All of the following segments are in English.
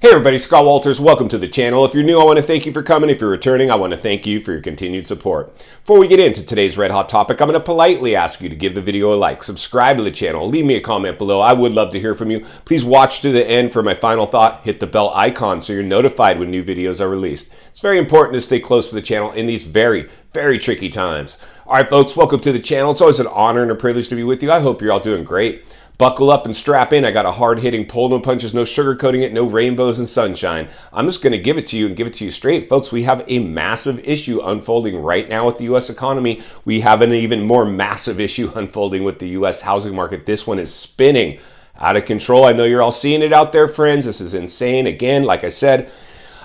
Hey everybody, Scott Walters, welcome to the channel. If you're new, I want to thank you for coming. If you're returning, I want to thank you for your continued support. Before we get into today's red hot topic, I'm going to politely ask you to give the video a like, subscribe to the channel, leave me a comment below. I would love to hear from you. Please watch to the end for my final thought. Hit the bell icon so you're notified when new videos are released. It's very important to stay close to the channel in these very tricky times. All right, folks, welcome to the channel. It's always an honor and a privilege to be with you. I hope you're all doing great. Buckle up and strap in. I got a hard-hitting pull, no punches, no sugarcoating it, no rainbows and sunshine. I'm just going to give it to you and give it to you straight. Folks, we have a massive issue unfolding right now with the U.S. economy. We have an even more massive issue unfolding with the U.S. housing market. This one is spinning out of control. I know you're all seeing it out there, friends. This is insane. Again, like I said,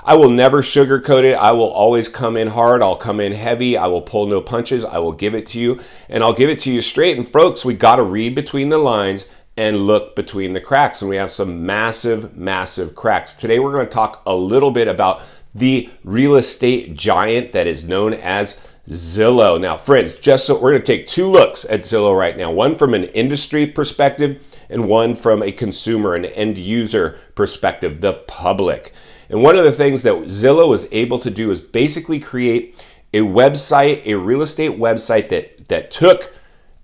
I will never sugarcoat it. I will always come in hard. I'll come in heavy. I will pull no punches. I will give it to you, and I'll give it to you straight. And folks, we got to read between the lines and look between the cracks. And we have some massive cracks. Today, we're going to talk a little bit about the real estate giant that is known as Zillow. Now, friends, just so we're going to take two looks at Zillow right now, one from an industry perspective and one from a consumer and end user perspective, the public. And one of the things that Zillow was able to do is basically create a website, a real estate website that took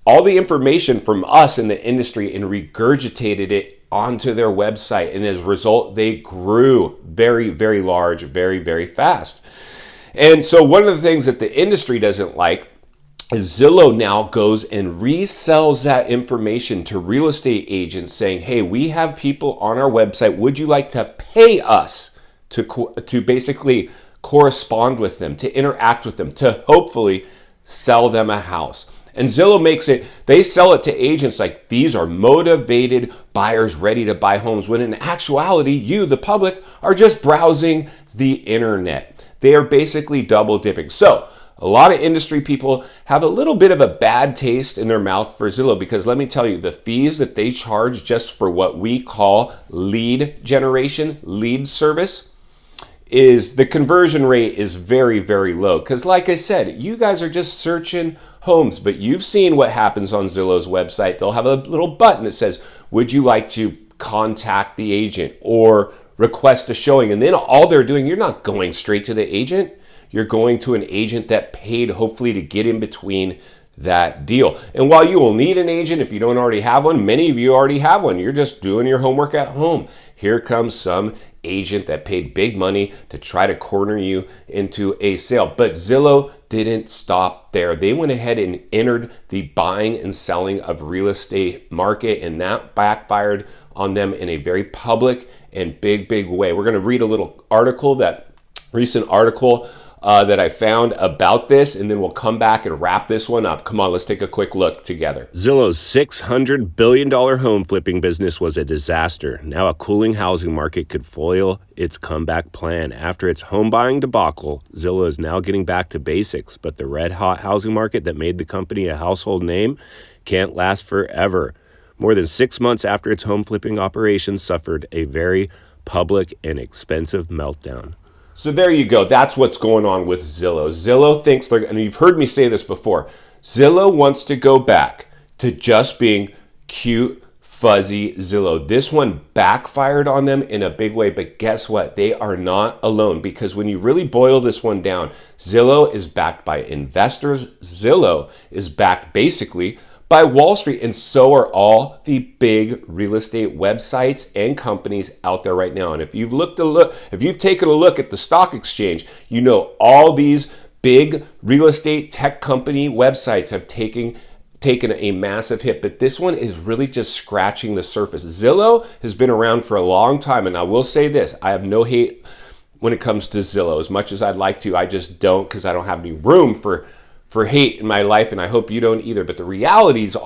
all the information from us in the industry and regurgitated it onto their website. And as a result, they grew very large, very fast. And so one of the things that the industry doesn't like is Zillow now goes and resells that information to real estate agents saying, hey, we have people on our website. Would you like to pay us to basically correspond with them, to interact with them, to hopefully sell them a house? And Zillow makes it, they sell it to agents like these are motivated buyers ready to buy homes, when in actuality, you, the public, are just browsing the internet. They are basically double dipping. So a lot of industry people have a little bit of a bad taste in their mouth for Zillow, because let me tell you, the fees that they charge just for what we call lead generation, lead service, is the conversion rate is very low. Because like I said, you guys are just searching homes, but you've seen what happens on Zillow's website. They'll have a little button that says, would you like to contact the agent or request a showing? And then all they're doing, you're not going straight to the agent. You're going to an agent that paid hopefully to get in between that deal. And while you will need an agent if you don't already have one, many of you already have one. You're just doing your homework at home. Here comes some agent that paid big money to try to corner you into a sale. But Zillow didn't stop there. They went ahead and entered the buying and selling of real estate market, and that backfired on them in a very public and big way. We're going to read a little article, recent article that I found about this, and then we'll come back and wrap this one up. Come on, let's take a quick look together. Zillow's $600 billion home flipping business was a disaster. Now a cooling housing market could foil its comeback plan. After its home buying debacle, Zillow is now getting back to basics, but the red-hot housing market that made the company a household name can't last forever. More than 6 months after its home flipping operations suffered a very public and expensive meltdown. So there you go. That's what's going on with Zillow. Zillow thinks and you've heard me say this before, Zillow wants to go back to just being cute, fuzzy Zillow. This one backfired on them in a big way, but guess what? They are not alone, because when you really boil this one down, Zillow is backed by investors. Zillow is backed basically by Wall Street, and so are all the big real estate websites and companies out there right now. And if you've taken a look at the stock exchange, you know all these big real estate tech company websites have taken a massive hit, but this one is really just scratching the surface. Zillow has been around for a long time, and I will say this, I have no hate when it comes to Zillow. As much as I'd like to, I just don't, because I don't have any room for hate in my life, and I hope you don't either. But the realities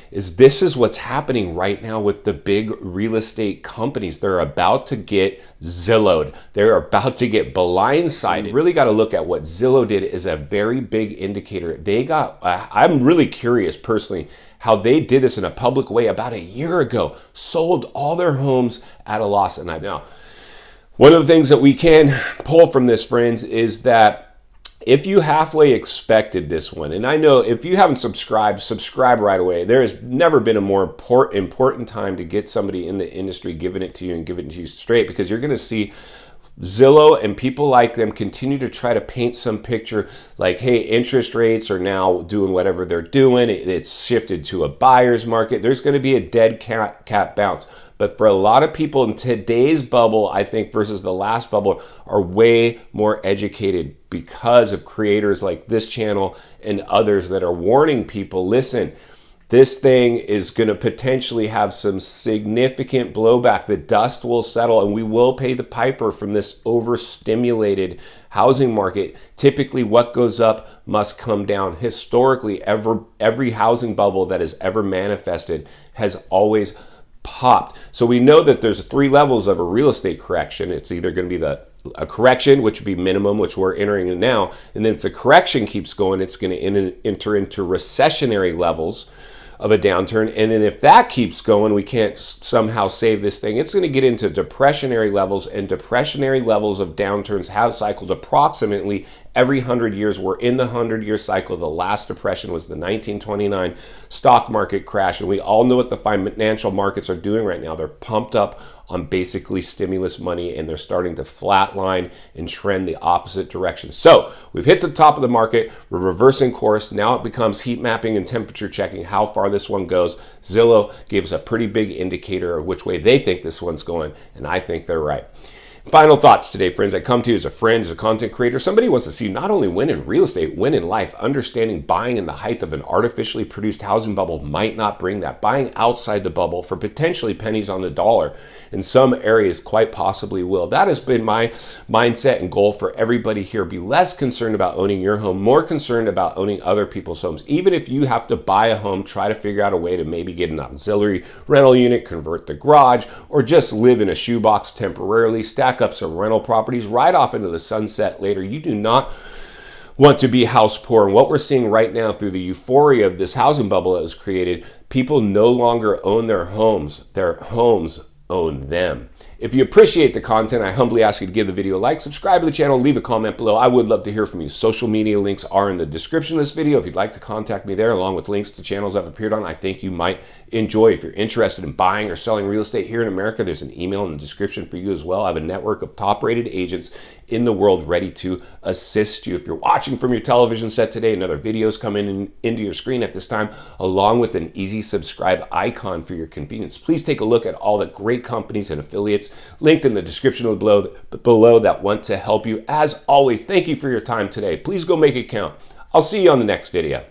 is this is what's happening right now with the big real estate companies. They're about to get Zillowed. They're about to get blindsided. You really got to look at what Zillow did as a very big indicator. I'm really curious personally how they did this in a public way about a year ago, sold all their homes at a loss. And now, one of the things that we can pull from this, friends, is that If you halfway expected this one, and I know if you haven't subscribed, subscribe right away. There has never been a more important time to get somebody in the industry giving it to you and giving it to you straight, because you're going to see Zillow and people like them continue to try to paint some picture like, hey, interest rates are now doing whatever they're doing. It's shifted to a buyer's market. There's going to be a dead cat bounce. But for a lot of people in today's bubble, I think versus the last bubble, are way more educated because of creators like this channel and others that are warning people, listen, this thing is going to potentially have some significant blowback. The dust will settle and we will pay the piper from this overstimulated housing market. Typically, what goes up must come down. Historically, every housing bubble that has ever manifested has always popped. So we know that there's 3 levels of a real estate correction. It's either going to be a correction, which would be minimum, which we're entering in now. And then if the correction keeps going, it's going to enter into recessionary levels of a downturn. And then if that keeps going, we can't somehow save this thing, it's going to get into depressionary levels, and depressionary levels of downturns have cycled approximately every 100 years. We're in the 100-year cycle. The last depression was the 1929 stock market crash, and we all know what the financial markets are doing right now. They're pumped up on basically stimulus money, and they're starting to flatline and trend the opposite direction. So we've hit the top of the market. We're reversing course. Now it becomes heat mapping and temperature checking how far this one goes. Zillow gave us a pretty big indicator of which way they think this one's going, and I think they're right. Final thoughts today, friends. I come to you as a friend, as a content creator, somebody who wants to see not only win in real estate, win in life. Understanding buying in the height of an artificially produced housing bubble might not bring that. Buying outside the bubble for potentially pennies on the dollar in some areas quite possibly will. That has been my mindset and goal for everybody here. Be less concerned about owning your home, more concerned about owning other people's homes. Even if you have to buy a home, try to figure out a way to maybe get an auxiliary rental unit, convert the garage, or just live in a shoebox temporarily. Stack up some rental properties, ride off into the sunset later. You do not want to be house poor. And what we're seeing right now through the euphoria of this housing bubble that was created, people no longer own their homes own them. If you appreciate the content, I humbly ask you to give the video a like, subscribe to the channel, leave a comment below. I would love to hear from you. Social media links are in the description of this video. If you'd like to contact me there, along with links to channels I've appeared on, I think you might enjoy. If you're interested in buying or selling real estate here in America, there's an email in the description for you as well. I have a network of top-rated agents in the world ready to assist you. If you're watching from your television set today, another video is coming into your screen at this time, along with an easy subscribe icon for your convenience. Please take a look at all the great companies and affiliates linked in the description below that want to help you. As always, thank you for your time today. Please go make it count. I'll see you on the next video.